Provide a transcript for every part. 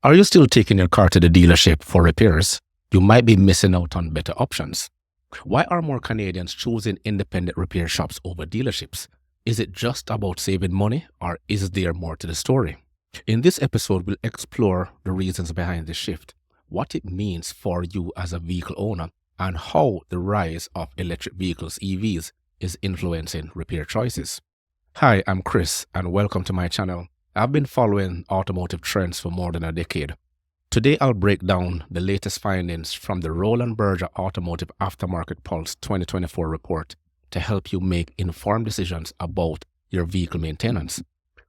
Are you still taking your car to the dealership for repairs? You might be missing out on better options. Why are more Canadians choosing independent repair shops over dealerships? Is it just about saving money, or is there more to the story? In this episode, we'll explore the reasons behind this shift, what it means for you as a vehicle owner, and how the rise of electric vehicles, EVs, is influencing repair choices. Hi, I'm Chris, and welcome to my channel. I've been following automotive trends for more than a decade. Today, I'll break down the latest findings from the Roland Berger Automotive Aftermarket Pulse 2024 report to help you make informed decisions about your vehicle maintenance.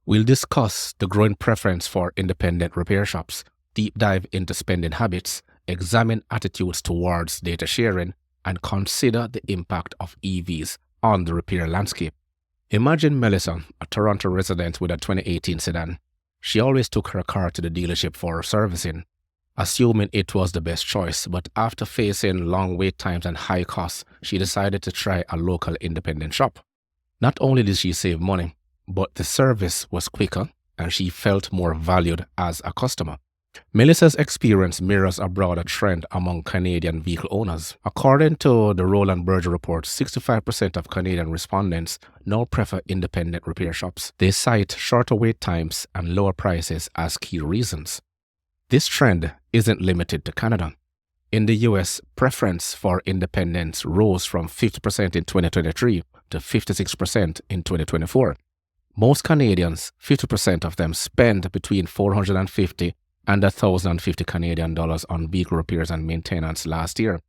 We'll discuss the growing preference for independent repair shops, deep dive into spending habits, examine attitudes towards data sharing, and consider the impact of EVs on the repair landscape. Imagine Melissa, a Toronto resident with a 2018 sedan. She always took her car to the dealership for servicing, assuming it was the best choice, but after facing long wait times and high costs, she decided to try a local independent shop. Not only did she save money, but the service was quicker and she felt more valued as a customer. Melissa's experience mirrors a broader trend among Canadian vehicle owners. According to the Roland Berger report, 65% of Canadian respondents now prefer independent repair shops. They cite shorter wait times and lower prices as key reasons. This trend isn't limited to Canada. In the US, preference for independence rose from 50% in 2023 to 56% in 2024. Most Canadians, 50% of them, spend between $450 and $1,050 Canadian dollars on vehicle repairs and maintenance last year.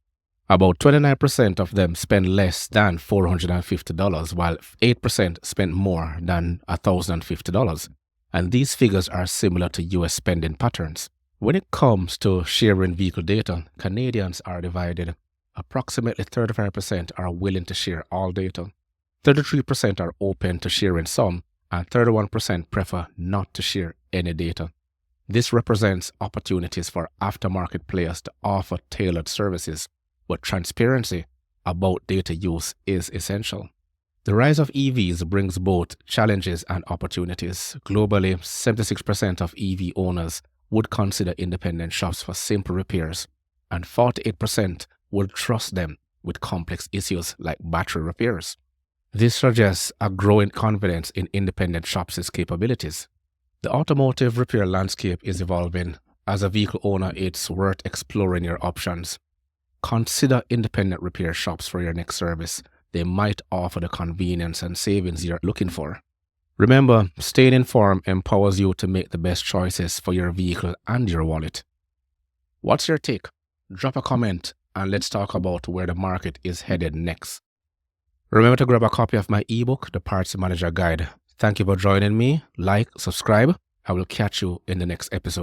About 29% of them spend less than $450, while 8% spend more than $1,050. And these figures are similar to US spending patterns. When it comes to sharing vehicle data, Canadians are divided. Approximately 35% are willing to share all data, 33% are open to sharing some, and 31% prefer not to share any data. This represents opportunities for aftermarket players to offer tailored services, but transparency about data use is essential. The rise of EVs brings both challenges and opportunities. Globally, 76% of EV owners would consider independent shops for simple repairs, and 48% would trust them with complex issues like battery repairs. This suggests a growing confidence in independent shops' capabilities. The automotive repair landscape is evolving. As a vehicle owner, it's worth exploring your options. Consider independent repair shops for your next service. They might offer the convenience and savings you're looking for. Remember, staying informed empowers you to make the best choices for your vehicle and your wallet. What's your take? Drop a comment and let's talk about where the market is headed next. Remember to grab a copy of my ebook, The Parts Manager Guide. Thank you for joining me. Like, subscribe. I will catch you in the next episode.